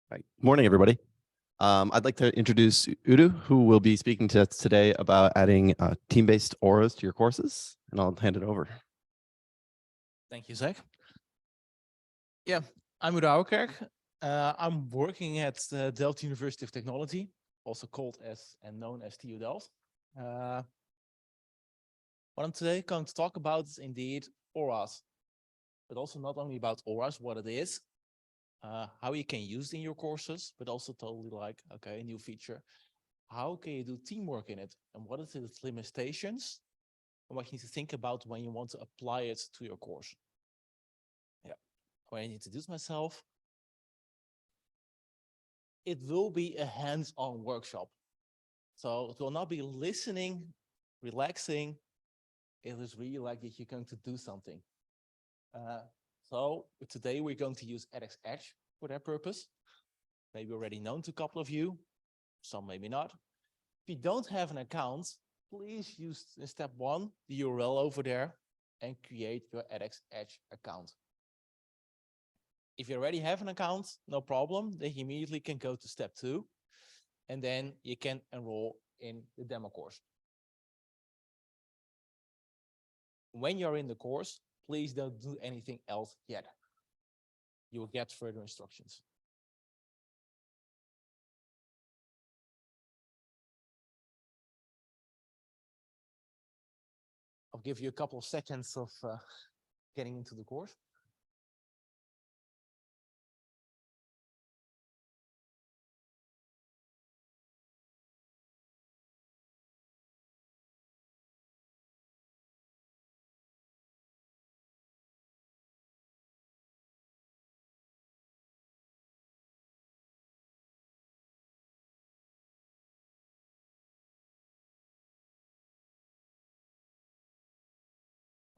Right. Morning, everybody. I'd like to introduce Udo, who will be speaking to us today about adding team-based ORAs to your courses, and I'll hand it over. Thank you, Zach. Yeah, I'm Udo Ouwerkerk. I'm working at the Delft University of Technology, also called as and known as TU Delft. What I'm today going to talk about is indeed ORAs, but also not only about ORAs, what it is, how you can use it in your courses, but also totally like, okay, a new feature. How can you do teamwork in it? And what is its limitations? And what you need to think about when you want to apply it to your course. Yeah, when I introduce myself, it will be a hands-on workshop. So it will not be listening, relaxing. It is really like that you're going to do something. So today we're going to use edX Edge for that purpose. Maybe already known to a couple of you, some maybe not. If you don't have an account, please use in step 1 the URL over there and create your edX Edge account. If you already have an account, no problem. Then you immediately can go to step 2, and then you can enroll in the demo course. When you're in the course, please don't do anything else yet. You will get further instructions. I'll give you a couple of seconds of getting into the course.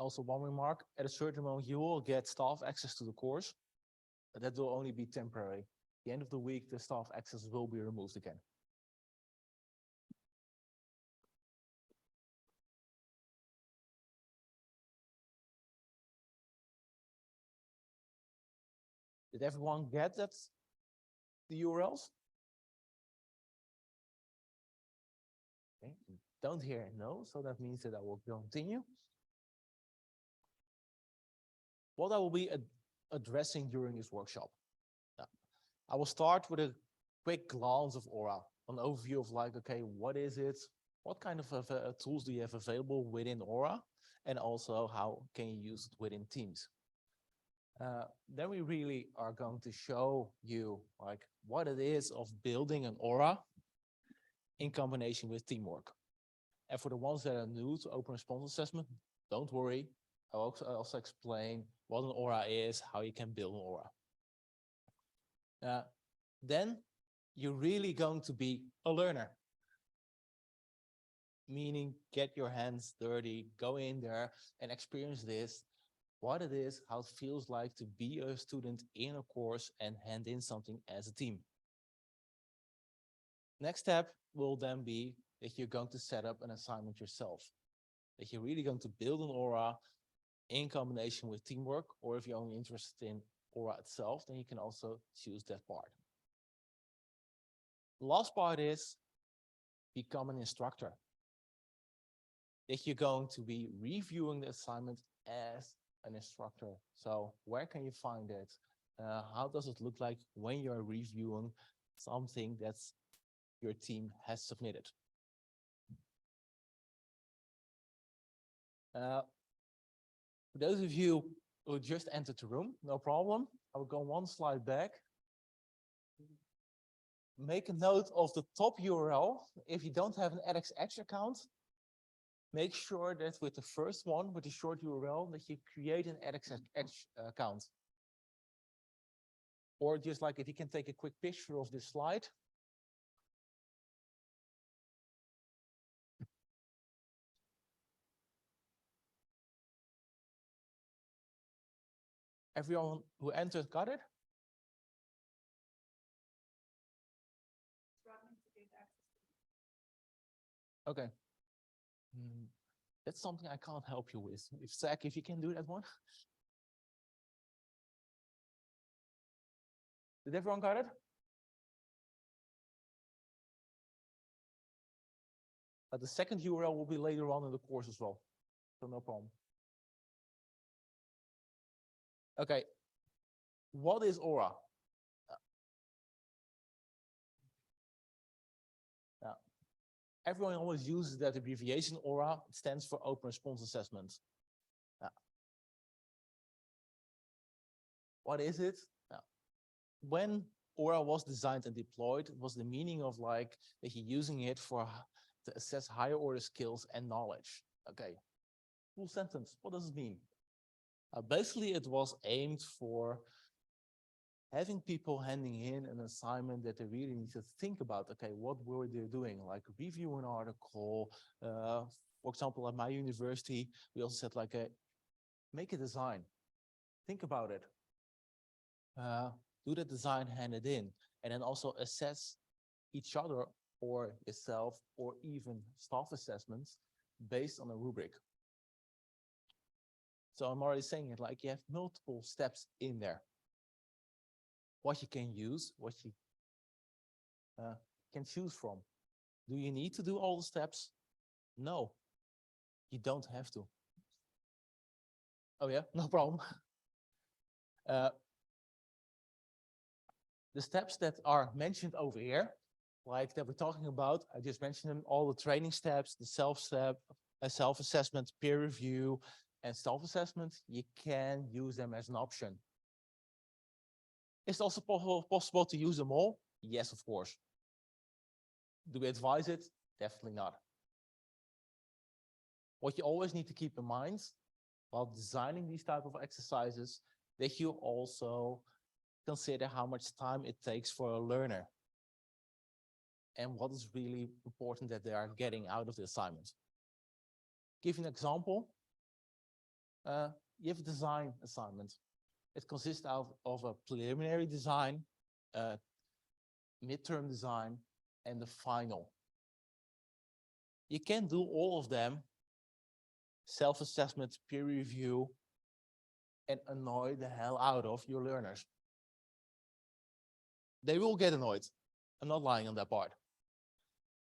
Also, one remark, at a certain moment, you will get staff access to the course, but that will only be temporary. At the end of the week, the staff access will be removed again. Did everyone get that? The URLs? Okay. Don't hear no, so that means that I will continue. What I will be addressing during this workshop. I will start with a quick glance of ORA, an overview of like, okay, what is it? What kind of tools do you have available within ORA? And also how can you use it within Teams? Then we really are going to show you like what it is of building an ORA in combination with teamwork. And for the ones that are new to open response assessment, don't worry. I'll also explain what an ORA is, how you can build an ORA. Then you're really going to be a learner. Meaning get your hands dirty, go in there and experience this, what it is, how it feels like to be a student in a course and hand in something as a team. Next step will then be that you're going to set up an assignment yourself. That you're really going to build an ORA in combination with teamwork, or if you're only interested in ORA itself, then you can also choose that part. The last part is become an instructor. That you're going to be reviewing the assignment as an instructor. So where can you find it? How does it look like when you're reviewing something that's your team has submitted? For those of you who just entered the room, no problem. I will go one slide back. Make a note of the top URL. If you don't have an edX Edge account, make sure that with the first one, with the short URL, that you create an edX Edge account. Or just like if you can take a quick picture of this slide. Everyone who entered got it? Okay. That's something I can't help you with. If Zach, if you can do that one. Did everyone got it? The second URL will be later on in the course as well, so no problem. Okay, what is ORA? Everyone always uses that abbreviation ORA. It stands for Open Response Assessment. What is it? When ORA was designed and deployed, it was the meaning of like that you're using it to assess higher order skills and knowledge. Okay, full sentence. What does it mean? Basically, it was aimed for having people handing in an assignment that they really need to think about. Okay, what were they doing? Like review an article. For example, at my university, we also said like, make a design. Think about it. Do the design, hand it in, and then also assess each other or yourself or even staff assessments based on a rubric. So I'm already saying it like you have multiple steps in there. What you can use, what you can choose from. Do you need to do all the steps? No, you don't have to. Oh yeah, no problem. The steps that are mentioned over here, like that we're talking about, I just mentioned them, all the training steps, the self-assessment, peer review, and self-assessment, you can use them as an option. Is it also possible to use them all? Yes, of course. Do we advise it? Definitely not. What you always need to keep in mind while designing these type of exercises, that you also consider how much time it takes for a learner and what is really important that they are getting out of the assignment. Give you an example. You have a design assignment. It consists of a preliminary design, midterm design, and the final. You can do all of them, self-assessment, peer review, and annoy the hell out of your learners. They will get annoyed. I'm not lying on that part.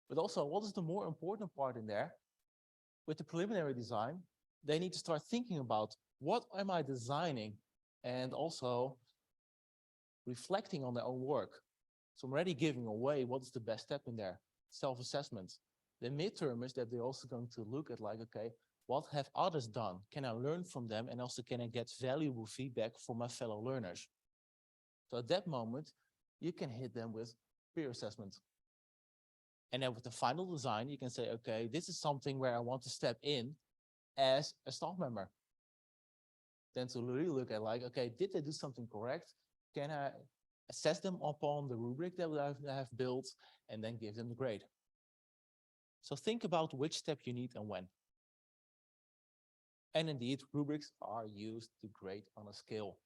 But also, what is the more important part in there? With the preliminary design, they need to start thinking about what am I designing and also reflecting on their own work. So I'm already giving away what is the best step in there, self-assessment. The midterm is that they're also going to look at like, okay, what have others done? Can I learn from them? And also can I get valuable feedback from my fellow learners? So at that moment, you can hit them with peer assessment. And then with the final design, you can say, okay, this is something where I want to step in as a staff member. Then to really look at like, okay, did they do something correct? Can I assess them upon the rubric that I have built and then give them the grade? So think about which step you need and when. And indeed, rubrics are used to grade on a scale.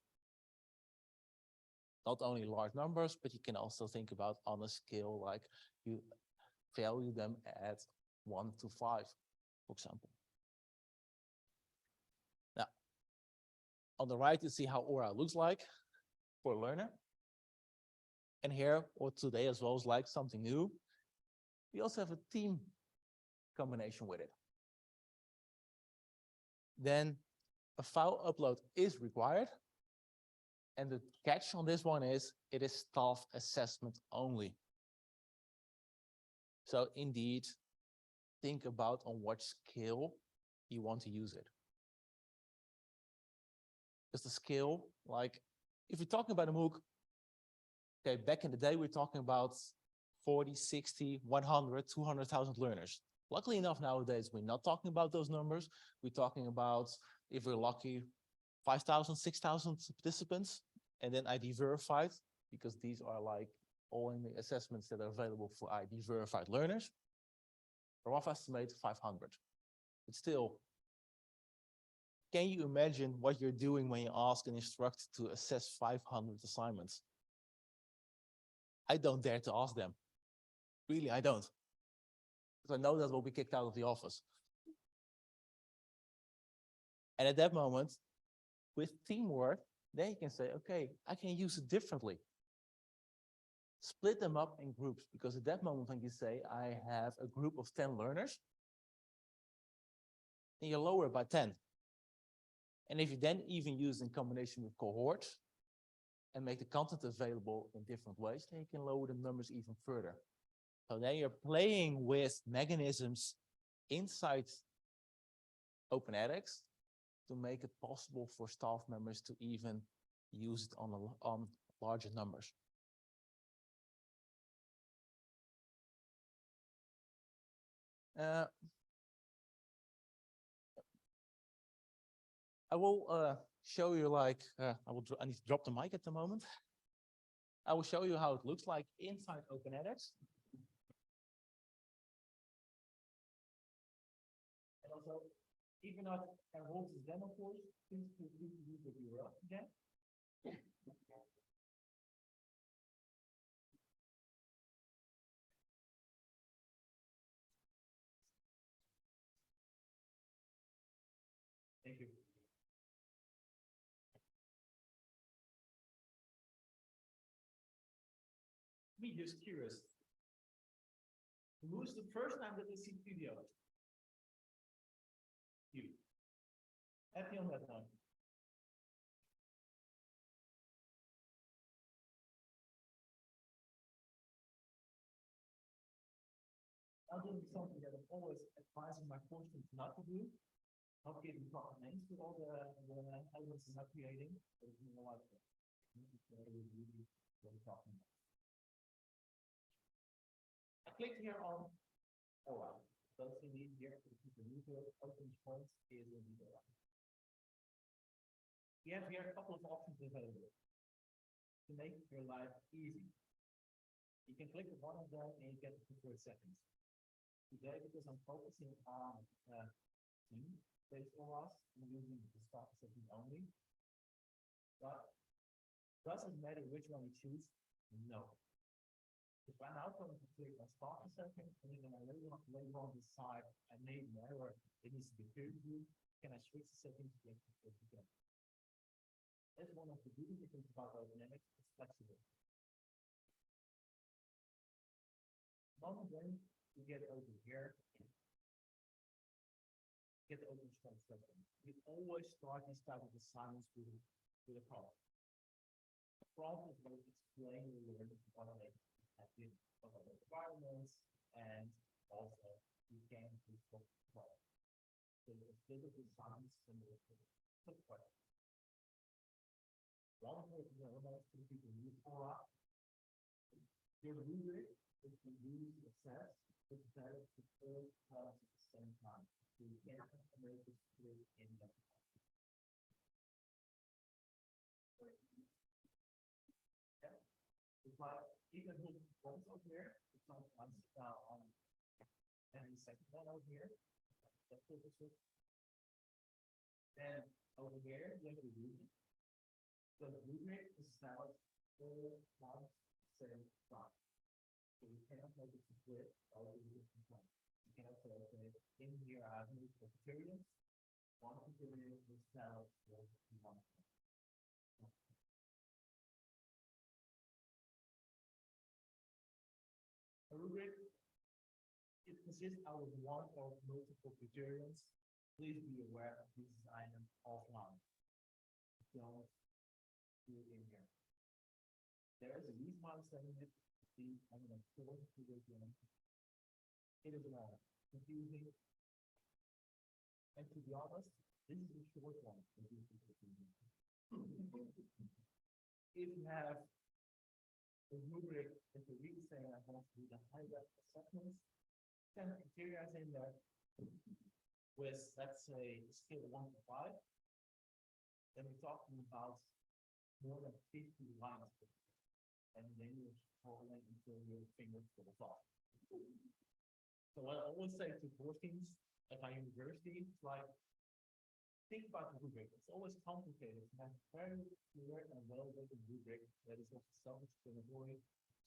Not only large numbers, but you can also think about on a scale like you value them at 1 to 5, for example. Now, on the right, you see how ORA looks like for a learner. And here, or today as well, is like something new. We also have a team combination with it. Then a file upload is required. And the catch on this one is it is staff assessment only. So indeed, think about on what scale you want to use it. Because the scale, like if you're talking about a MOOC, okay, back in the day, we're talking about 40, 60, 100, 200,000 learners. Luckily enough, nowadays, we're not talking about those numbers. We're talking about, if we're lucky, 5,000, 6,000 participants, and then ID verified, because these are like all in the assessments that are available for ID verified learners. A rough estimate, 500. But still, can you imagine what you're doing when you ask an instructor to assess 500 assignments? I don't dare to ask them. Really, I don't. Because I know that we'll be kicked out of the office. And at that moment, with teamwork, then you can say, okay, I can use it differently. split them up in groups, because at that moment when you say I have a group of 10 learners, then you lower it by 10. And if you then even use in combination with cohorts and make the content available in different ways, then you can lower the numbers even further. So then you're playing with mechanisms inside OpenEdX to make it possible for staff members to even use it on larger numbers. I will show you I need to drop the mic at the moment. I will show you how it looks like inside OpenEdX. And also, even though I hold this demo course, please feel free to use the URL again. Thank you. Me just curious. Who's the first time that they see video? You. Happy on that one. I'm doing something that I'm always advising my course students not to do. Not giving proper names to all the elements I'm not creating. But you know what? I clicked here on ORA. Those you need here to keep the user open points is in the ORA. We have here a couple of options available to make your life easy. You can click one of them and you get the preferred settings. Today, because I'm focusing on team-based ORAs, I'm using the status setting only. But does it matter which one you choose? No. If I'm now going to click on status setting, and then I later on decide I made an error, it needs to be peer reviewed, can I switch the settings to get again? That's one of the beautiful things about OpenEdX, it's flexible. One of them, you get over here, get the open source setting. You always start these type of assignments with a problem. The problem is going to explain the learning what they have been, what are the requirements, and also you can do for the problem. So it's bit of assignments similar to the question. One of the elements to people use ORA, your rubric is to use assess, it's better to all classes at the same time. So you can't make it split in the it's like even with ones over here, it's on and the second one over here. Then over here, you have the rubric. So the rubric is now all one same time. So you cannot make it split all the different ones. You cannot say, okay, in here I have multiple criterions. One criterion is now one. A rubric, it consists out of one or multiple criterions. Please be aware of this item offline. Don't do it in here. There is a reason why I'm saying it. I'm going to show it to you again. It is confusing. And to be honest, this is a short one. If you have a rubric that you really say I want to do the high-level assessments, 10 criteria in there with, let's say, scale 1 to 5. Then we're talking about more than 50 lines. And then you're scrolling until your fingers fall off. So what I always say to course teams at my university, it's like, think about the rubric. It's always complicated to have a very clear and well-written rubric that is also self-explanatory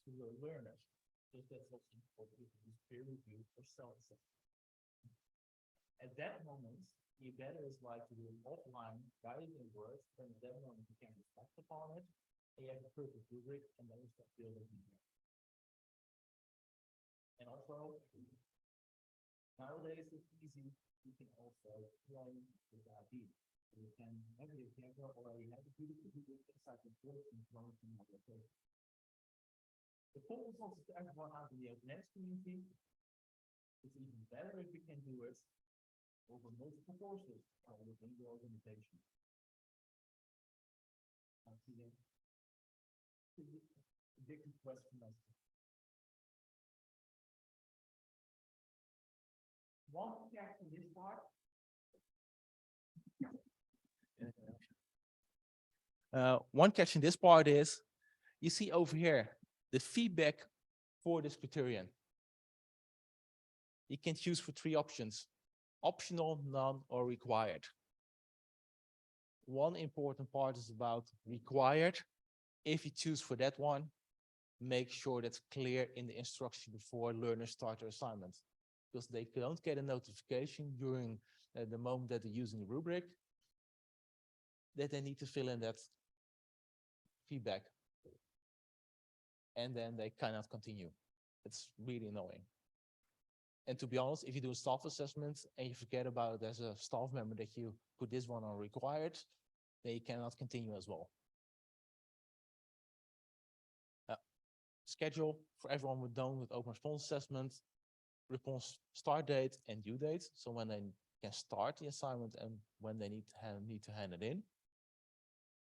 to your learners. Just that's also important to use peer review or self-assessment. At that moment, you better is like to do an offline guided in words, then at that moment you can reflect upon it, and you have a perfect rubric, and then you start building in here. And also, nowadays it's easy. You can also play with ID. You can have it if you have already have it inside the book and run it in the application. The focus also to everyone out in the OpenAI community. It's even better if you can do it over multiple courses or within the organization. Big question. One catch in this part. One catch in this part is, you see over here, the feedback for this criterion. You can choose for 3 options: optional, none, or required. One important part is about required. If you choose for that one, make sure that's clear in the instruction before learners start their assignment, because they don't get a notification during the moment that they're using the rubric that they need to fill in that feedback. And then they cannot continue. It's really annoying. And to be honest, if you do a staff assessment and you forget about it as a staff member that you put this one on required, then you cannot continue as well. Schedule for everyone we're done with open response assessment, response start date and due date. So when they can start the assignment and when they need to hand it in.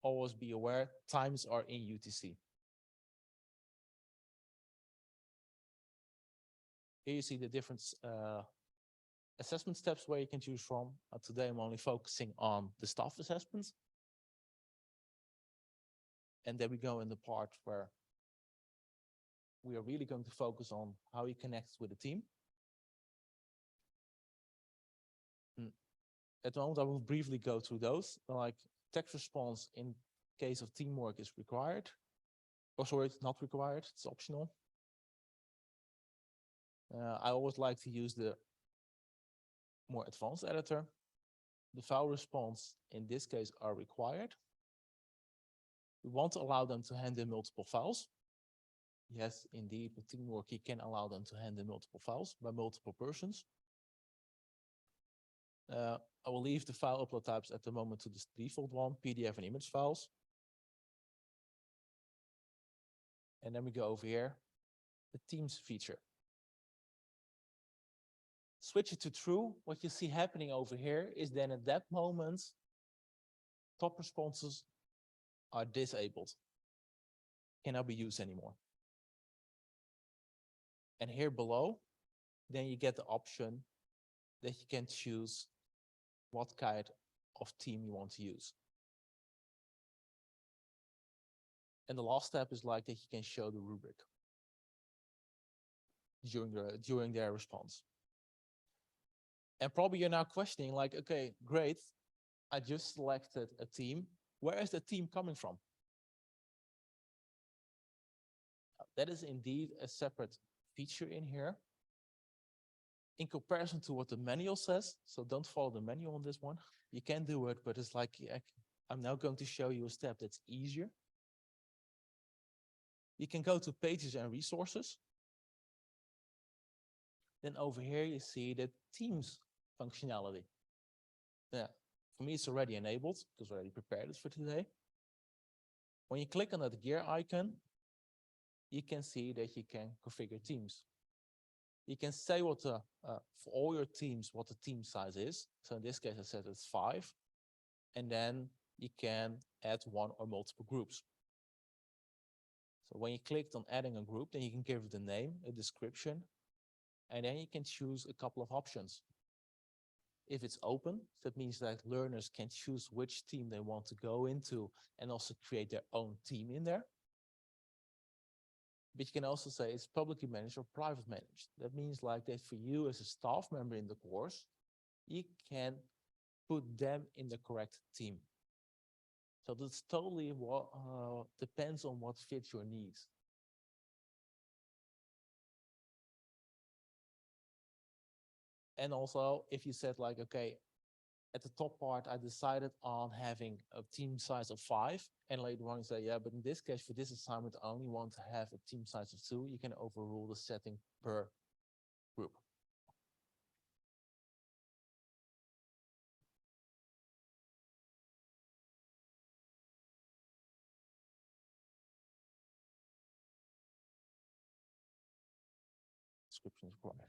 Always be aware, times are in UTC. Here you see the different assessment steps where you can choose from. Today I'm only focusing on the staff assessments. And then we go in the part where we are really going to focus on how you connect with the team. At the moment, I will briefly go through those, like text response in case of teamwork is required. Oh, sorry, it's not required, it's optional. I always like to use the more advanced editor. The file response in this case are required. We want to allow them to handle multiple files. Yes, indeed, with teamwork, you can allow them to handle multiple files by multiple persons. I will leave the file upload types at the moment to the default one, PDF and image files. And then we go over here, the Teams feature. Switch it to true. What you see happening over here is then at that moment, top responses are disabled. Cannot be used anymore. And here below, then you get the option that you can choose what kind of team you want to use. And the last step is like that you can show the rubric during their response. And probably you're now questioning like, okay, great. I just selected a team. Where is the team coming from? That is indeed a separate feature in here. In comparison to what the manual says, so don't follow the manual on this one. You can do it, but it's like, I'm now going to show you a step that's easier. You can go to pages and resources. Then over here, you see the Teams functionality. Yeah, for me, it's already enabled because I already prepared it for today. When you click on that gear icon, you can see that you can configure teams. You can say what for all your teams, what the team size is. So in this case, I said it's 5. And then you can add 1 or multiple groups. So when you clicked on adding a group, then you can give it a name, a description, and then you can choose a couple of options. If it's open, that means that learners can choose which team they want to go into and also create their own team in there. But you can also say it's publicly managed or private managed. That means like that for you as a staff member in the course, you can put them in the correct team. So that's totally what depends on what fits your needs. And also if you said like, okay, at the top part, I decided on having a team size of 5, and later on you say, yeah, but in this case, for this assignment, I only want to have a team size of 2. You can overrule the setting per description is required.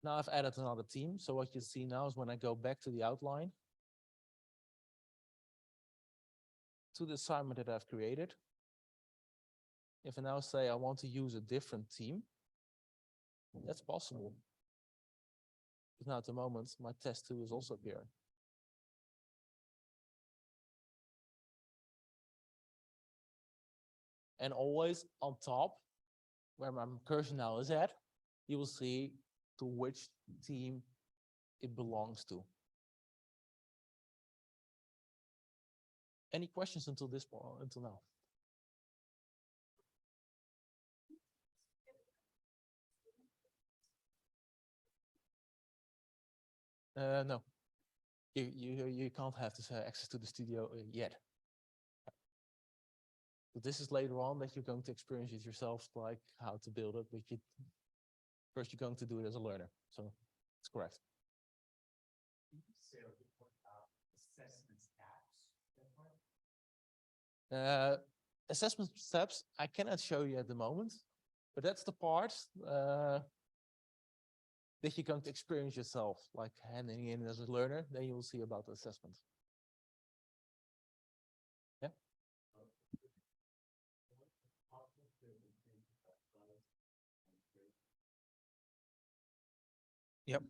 Now I've added another team. So what you see now is when I go back to the outline, to the assignment that I've created, if I now say I want to use a different team, that's possible. Because now at the moment, my test 2 is also appearing. And always on top, where my cursor now is at, you will see to which team it belongs to. Any questions until this point, until now? No, you can't have this access to the studio yet. But this is later on that you're going to experience it yourself, like how to build it. But first you're going to do it as a learner. So it's correct. Assessment steps, I cannot show you at the moment, but that's the part that you're going to experience yourself, like handing in as a learner, then you will see about the assessment. Yeah. Yep.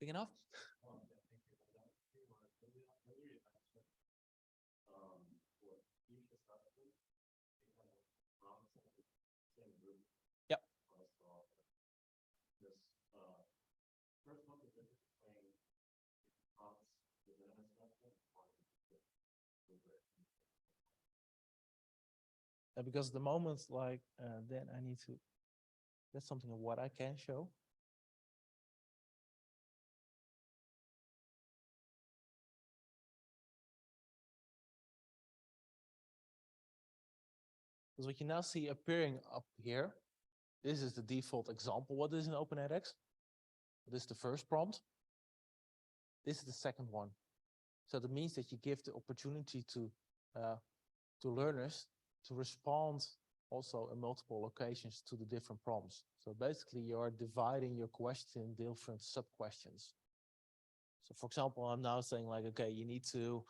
Big enough? Yep. Because the moments like then I need to, that's something of what I can show. Because what you now see appearing up here, this is the default example. What is an open edX? This is the first prompt. This is the second one. So that means that you give the opportunity to learners to respond also in multiple locations to the different prompts. So basically you're dividing your question in different sub-questions. So for example, I'm now saying like, okay, you need to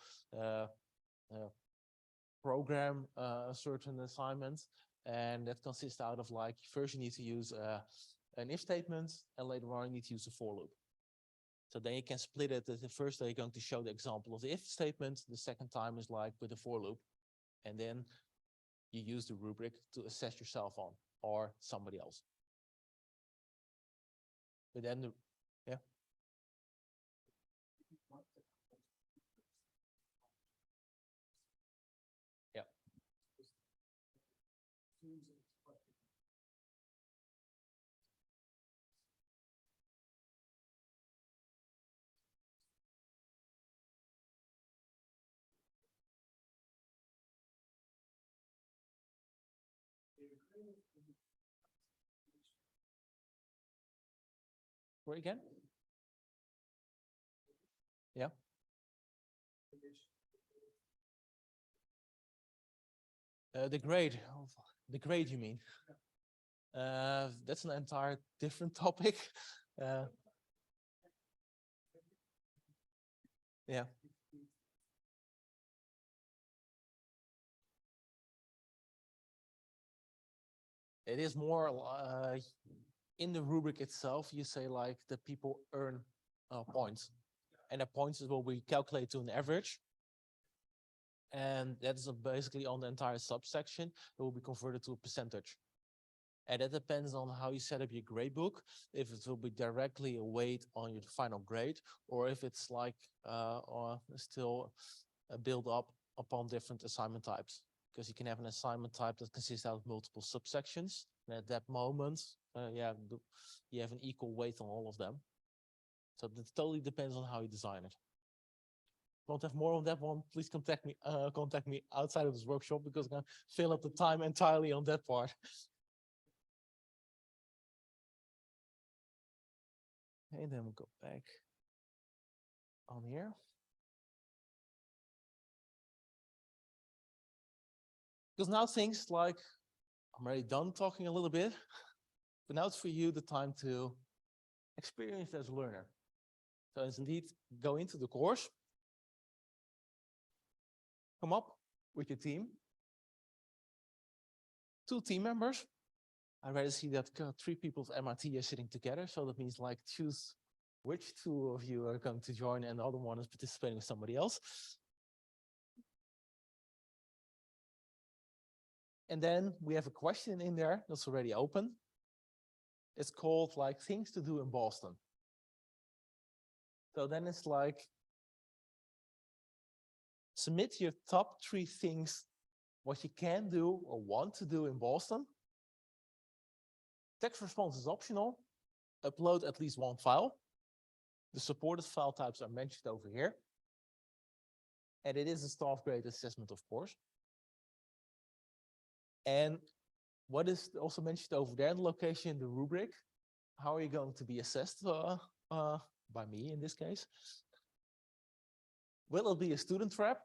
program a certain assignment, and that consists out of like, first you need to use an if statement, and later on you need to use a for loop. So then you can split it. The first day you're going to show the example of the if statement. The second time is like with the for loop. And then you use the rubric to assess yourself on, or somebody else. But then, yeah. Yeah. Where again? Yeah. The grade, you mean? That's an entire different topic. Yeah. It is more in the rubric itself, you say like the people earn points, and the points will be calculated to an average. And that's basically on the entire subsection, it will be converted to a percentage. And that depends on how you set up your grade book, if it will be directly a weight on your final grade, or if it's like or still build up upon different assignment types. Because you can have an assignment type that consists out of multiple subsections. And at that moment, you have an equal weight on all of them. So it totally depends on how you design it. Want to have more on that one, please contact me outside of this workshop, because I'm going to fill up the time entirely on that part. Okay, then we'll go back on here. Because now things like, I'm already done talking a little bit, but now it's for you the time to experience as a learner. So it's indeed go into the course, come up with your team, 2 team members. I already see that 3 people of MIT are sitting together. So that means like choose which 2 of you are going to join and the other one is participating with somebody else. And then we have a question in there that's already open. It's called like things to do in Boston. So then it's like, submit your top 3 things, what you can do or want to do in Boston. Text response is optional. Upload at least 1 file. The supported file types are mentioned over here. And it is a staff grade assessment, of course. And what is also mentioned over there, the location, the rubric. How are you going to be assessed by me in this case? Will it be a student trap?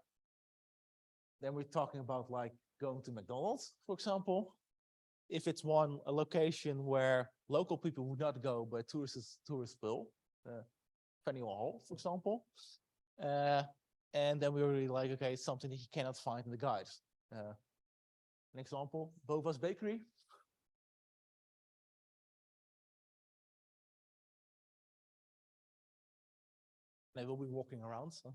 Then we're talking about like going to McDonald's, for example. If it's a location where local people would not go, but tourists will, Faneuil Hall, for example. And then we were really like, okay, it's something that you cannot find in the guides. An example, Bova's Bakery. They will be walking around. So.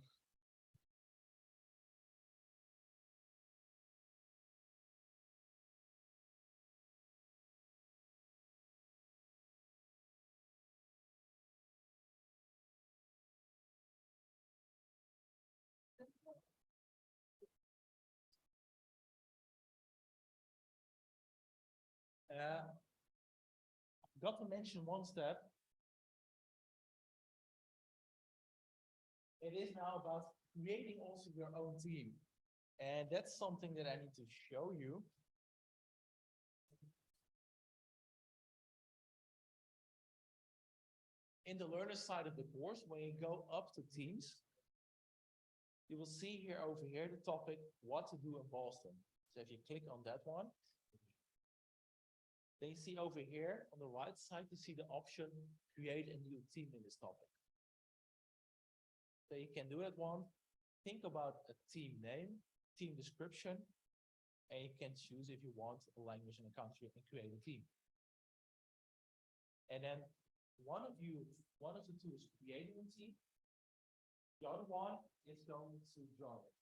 I forgot to mention one step. It is now about creating also your own team. And that's something that I need to show you. In the learner side of the course, when you go up to teams, you will see here over here the topic, what to do in Boston. So if you click on that one, then you see over here on the right side, you see the option, create a new team in this topic. So you can do that one, think about a team name, team description, and you can choose if you want a language and a country and create a team. And then one of the 2 is creating a team, the other one is going to join it.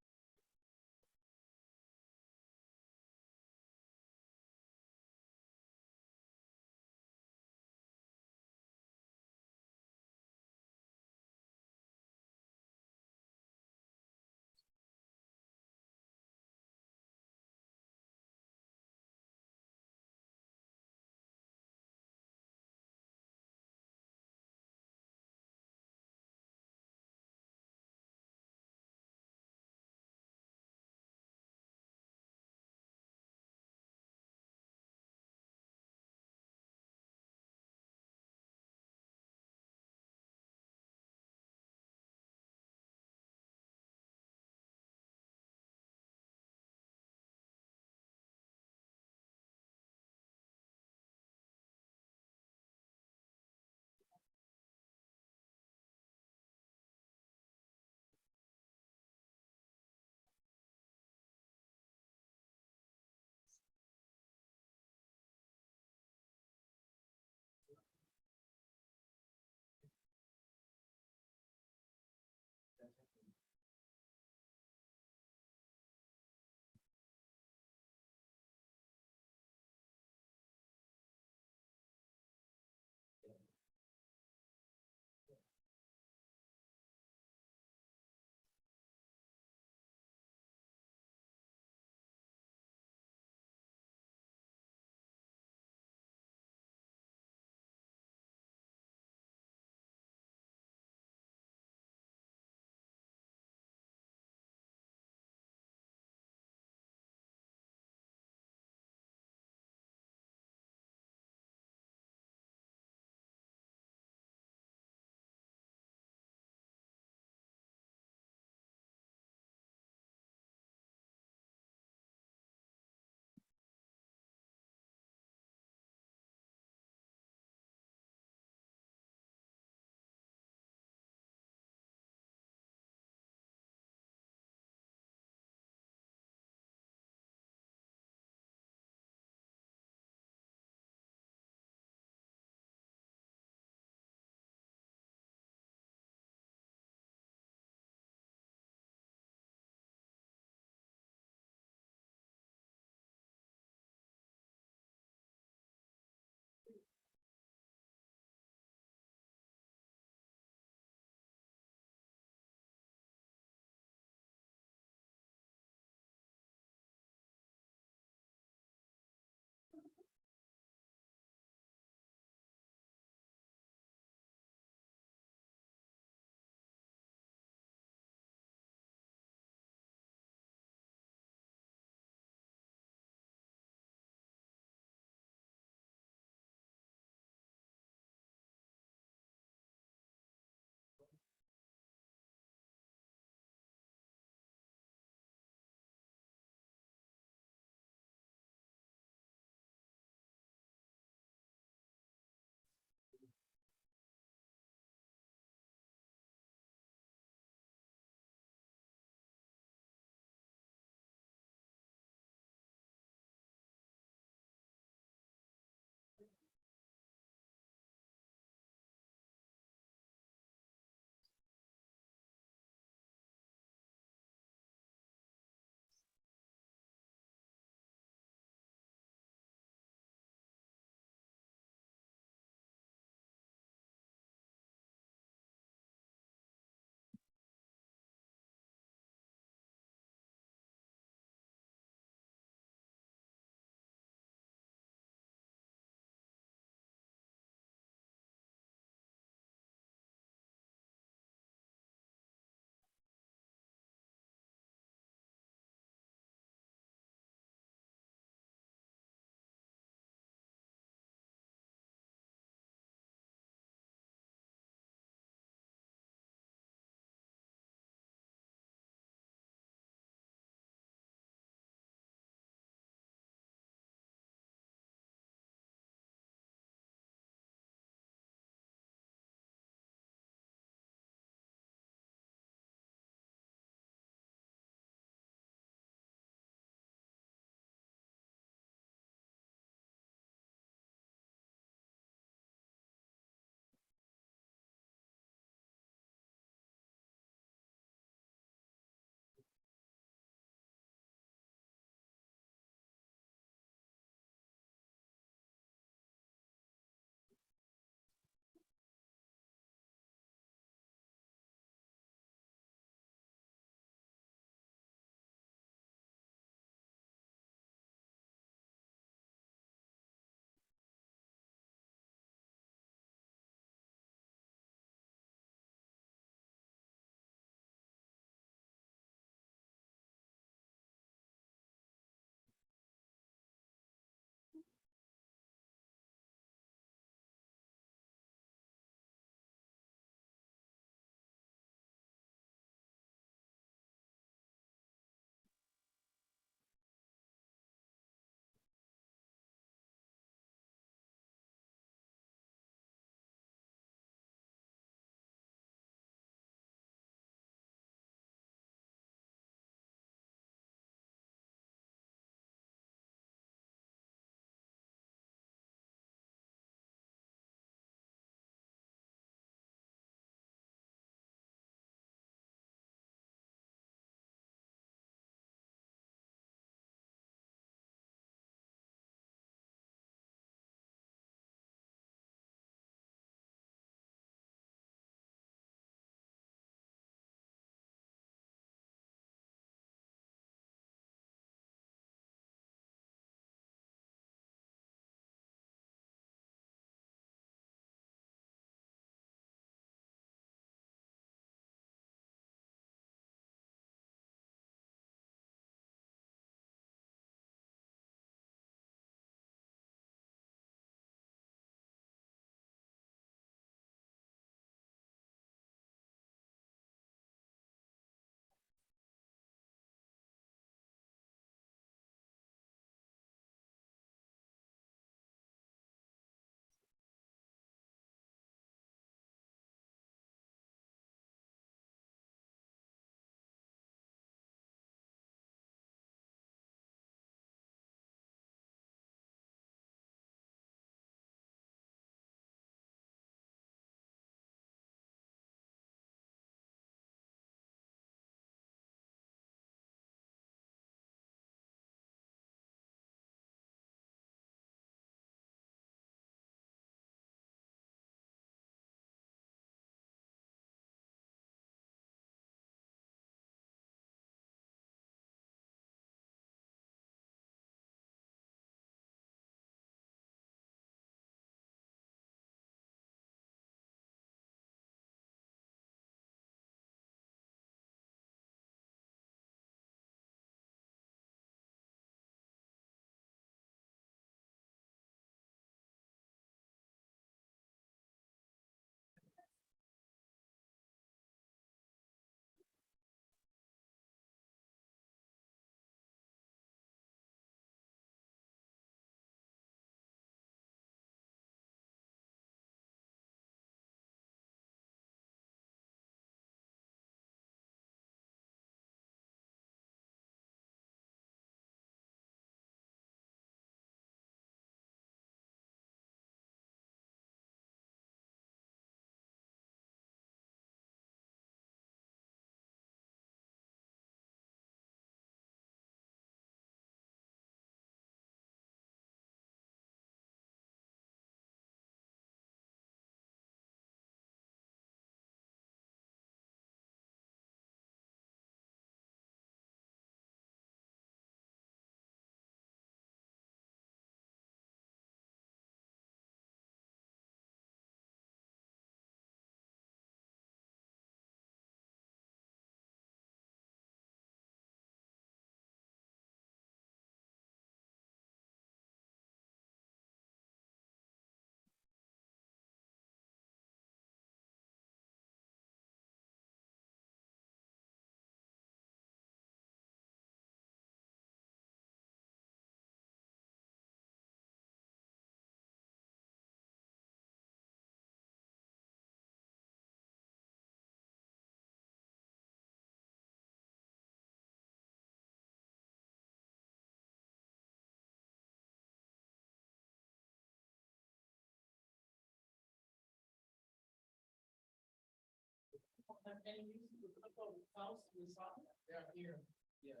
have any use of the couple of files inside? They're here. Yeah.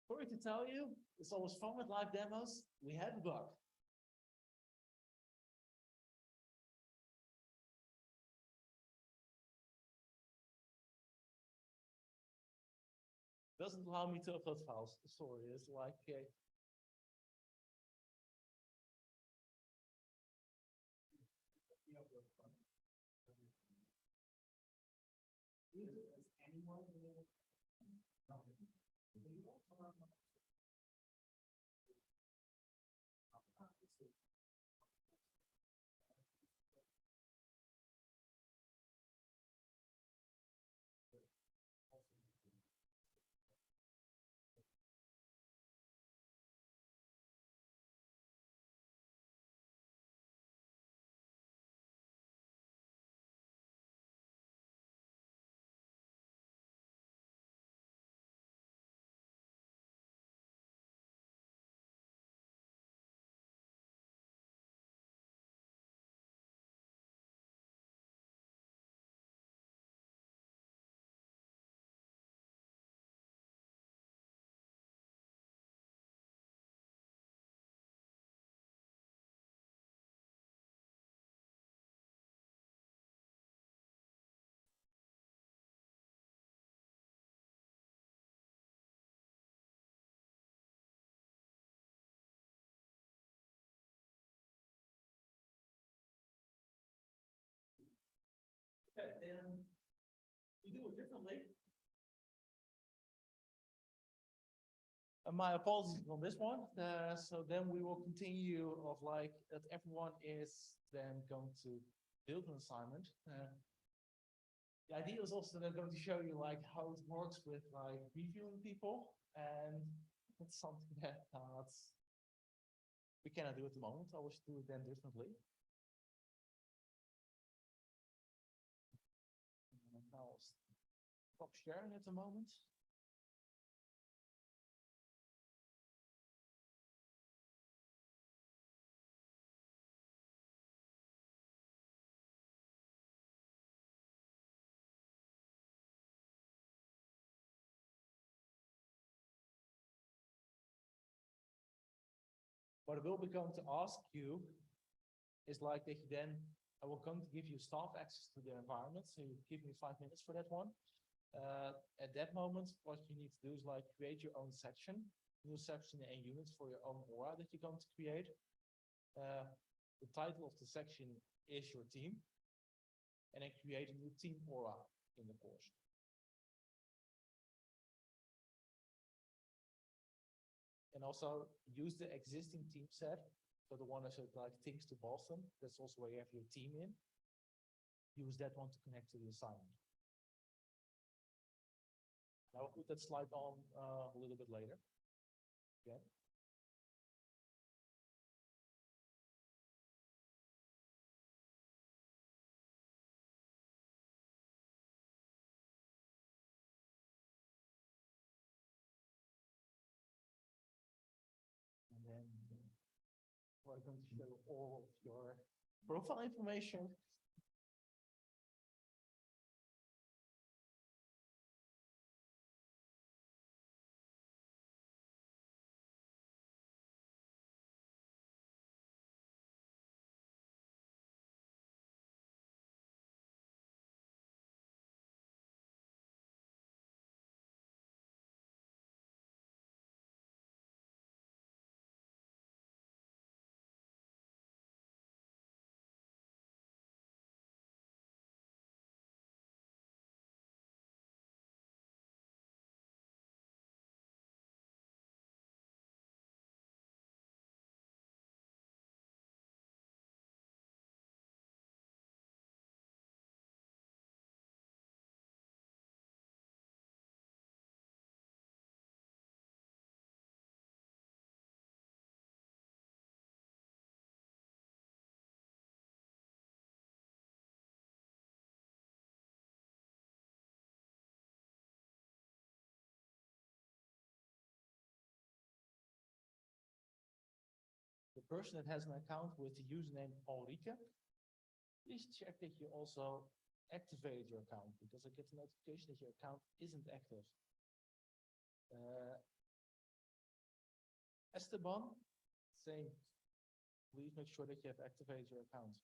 Sorry to tell you, it's always fun with live demos. We had a bug. Doesn't allow me to upload files. Sorry, it's like then we do it differently. My apologies on this one. So then we will continue of like that everyone is then going to build an assignment. The idea is also that I'm going to show you like how it works with like reviewing people, and it's something that we cannot do at the moment. I will do it then differently. And I'll stop sharing at the moment. What I will be going to ask you is like that you then, I will come to give you staff access to the environment. So you give me 5 minutes for that one. At that moment, what you need to do is like create your own section, new section and units for your own ORA that you're going to create. The title of the section is your team, and then create a new team ORA in the course. And also use the existing team set. So the one that says like things to Boston, that's also where you have your team in. Use that one to connect to the assignment. I'll put that slide on a little bit later. Okay. And then we're going to show all of your profile information. person that has an account with the username ORA, please check that you also activated your account, because I get a notification that your account isn't active. Esteban, same. Please make sure that you have activated your account.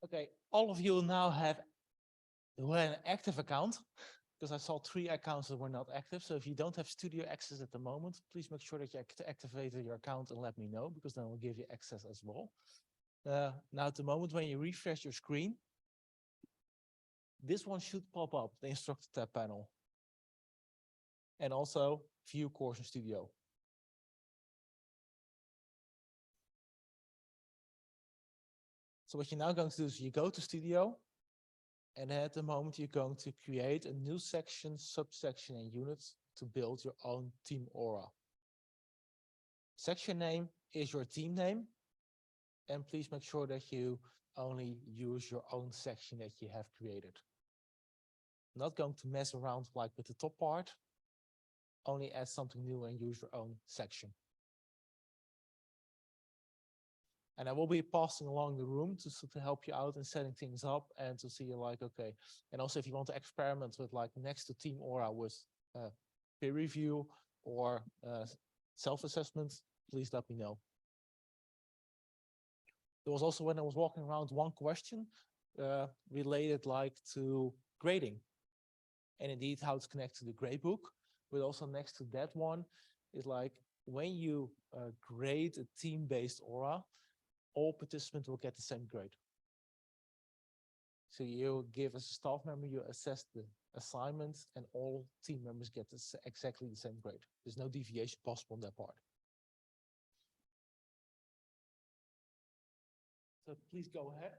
Okay, all of you now have who had an active account, because I saw 3 accounts that were not active. So if you don't have studio access at the moment, please make sure that you activated your account and let me know, because then we'll give you access as well. Now at the moment when you refresh your screen, this one should pop up, the instructor tab panel. And also view course in studio. So what you're now going to do is you go to studio, and at the moment you're going to create a new section, subsection, and units to build your own team aura. Section name is your team name, and please make sure that you only use your own section that you have created. Not going to mess around like with the top part, only add something new and use your own section. And I will be passing along the room to help you out in setting things up and to see like, okay. And also if you want to experiment with like next to Team Aura with peer review or self-assessment, please let me know. There was also, when I was walking around, one question related like to grading. And indeed how it's connected to the gradebook. But also next to that one is like when you grade a team-based aura, all participants will get the same grade. So you give as a staff member, you assess the assignments and all team members get exactly the same grade. There's no deviation possible on that part. So please go ahead.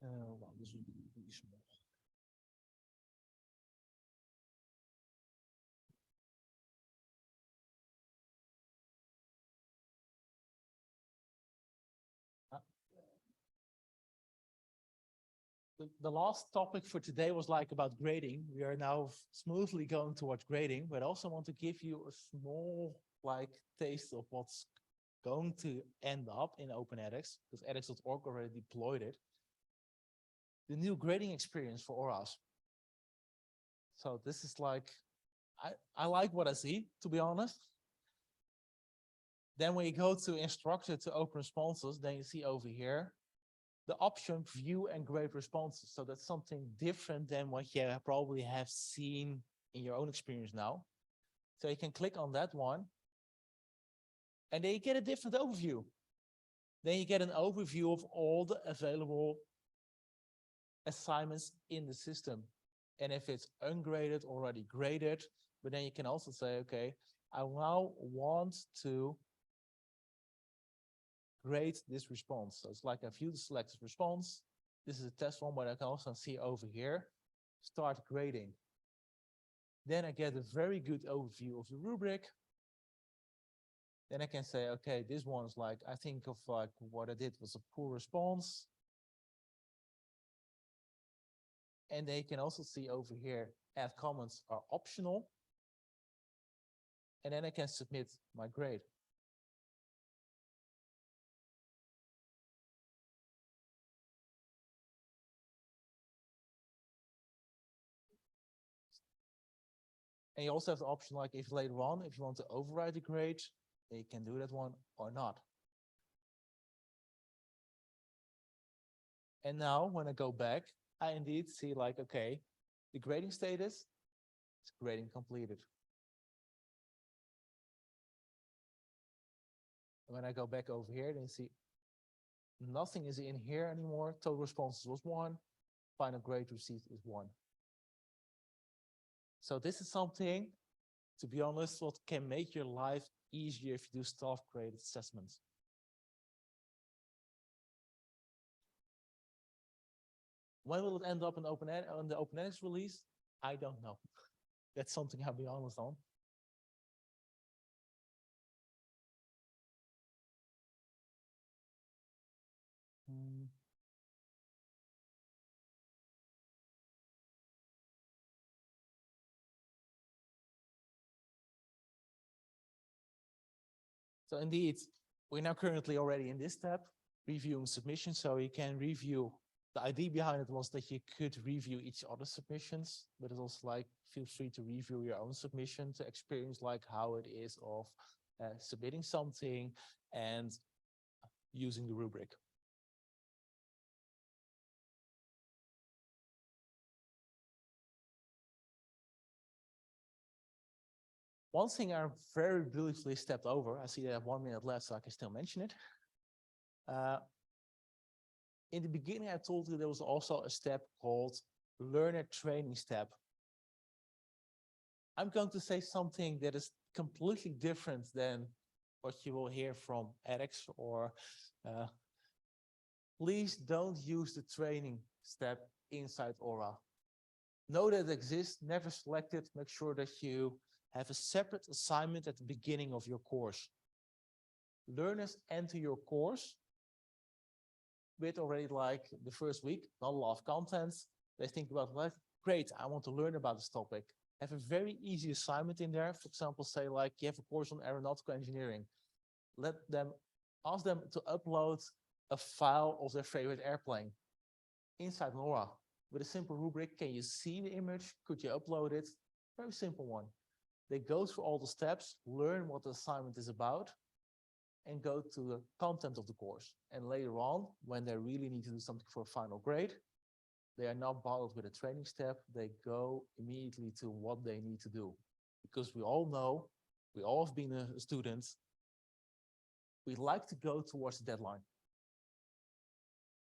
Well, this would be really small. The last topic for today was like about grading. We are now smoothly going towards grading, but I also want to give you a small like taste of what's going to end up in OpenEdX, because edX.org already deployed it. The new grading experience for ORAs. So this is like, I like what I see, to be honest. Then when you go to instructor to open responses, then you see over here, the option view and grade responses. So that's something different than what you probably have seen in your own experience now. So you can click on that one and then you get a different overview. Then you get an overview of all the available assignments in the system. And if it's ungraded, already graded, but then you can also say, okay, I now want to grade this response. So it's like I view the selected response. This is a test one, but I can also see over here, start grading. Then I get a very good overview of the rubric. Then I can say, okay, this one's like, I think of like what I did was a poor response. And they can also see over here, add comments are optional. And then I can submit my grade. And you also have the option, like if later on, if you want to override the grade, you can do that one or not. And now when I go back, I indeed see like, okay, the grading status is grading completed. And when I go back over here, then you see nothing is in here anymore. Total responses was 1. Final grade received is 1. So this is something, to be honest, what can make your life easier if you do staff grade assessments. When will it end up in on the OpenEdX release? I don't know. That's something I'll be honest on. So indeed, we're now currently already in this tab, reviewing submissions. So you can review. The idea behind it was that you could review each other's submissions, but it's also like, feel free to review your own submission to experience like how it is of submitting something and using the rubric. One thing I very briefly stepped over, I see I have 1 minute left, so I can still mention it. In the beginning, I told you there was also a step called learner training step. I'm going to say something that is completely different than what you will hear from edX or please don't use the training step inside ORA. Know that it exists, never select it, make sure that you have a separate assignment at the beginning of your course. Learners enter your course with already like the first week, not a lot of content. They think about life, great, I want to learn about this topic. Have a very easy assignment in there. For example, say like you have a course on aeronautical engineering. Ask them to upload a file of their favorite airplane inside ORA. With a simple rubric, can you see the image? Could you upload it? Very simple one. They go through all the steps, learn what the assignment is about, and go to the content of the course. And later on, when they really need to do something for a final grade, they are not bothered with a training step. They go immediately to what they need to do. Because we all know, we all have been a student, we like to go towards the deadline.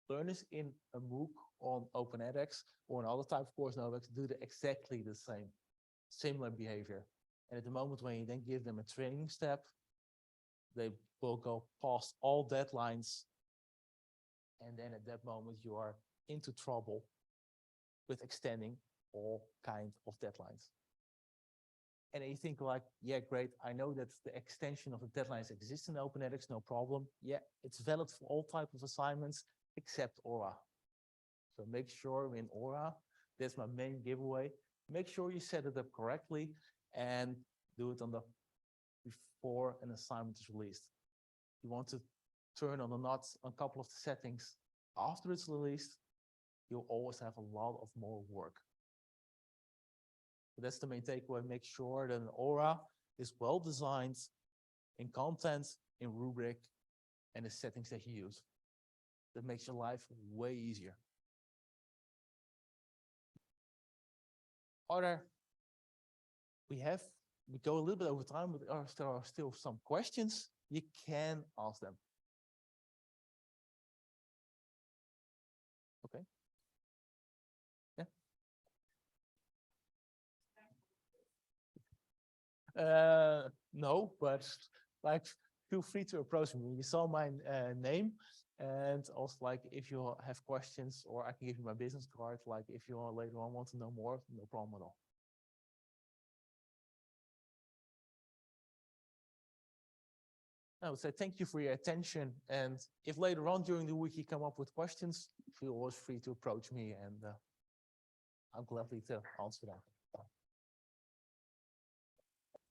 Learners in a MOOC on OpenEdX or another type of course in OpenEdX do exactly the same, similar behavior. And at the moment when you then give them a training step, they will go past all deadlines. And then at that moment, you are into trouble with extending all kinds of deadlines. And you think like, yeah, great. I know that the extension of the deadlines exists in OpenEdX, no problem. Yeah, it's valid for all types of assignments except ORA. So make sure in ORA, that's my main giveaway. Make sure you set it up correctly and do it on the before an assignment is released. You want to turn on the knots on a couple of the settings after it's released, you'll always have a lot of more work. So that's the main takeaway. Make sure that an ORA is well designed in content, in rubric, and the settings that you use. That makes your life way easier. We go a little bit over time, but there are still some questions. You can ask them. Okay. Yeah. No, but like feel free to approach me. You saw my name, and also like if you have questions, or I can give you my business card. Like if you later on want to know more, no problem at all. I would say thank you for your attention. And if later on during the week you come up with questions, feel always free to approach me, and I'm gladly to answer that.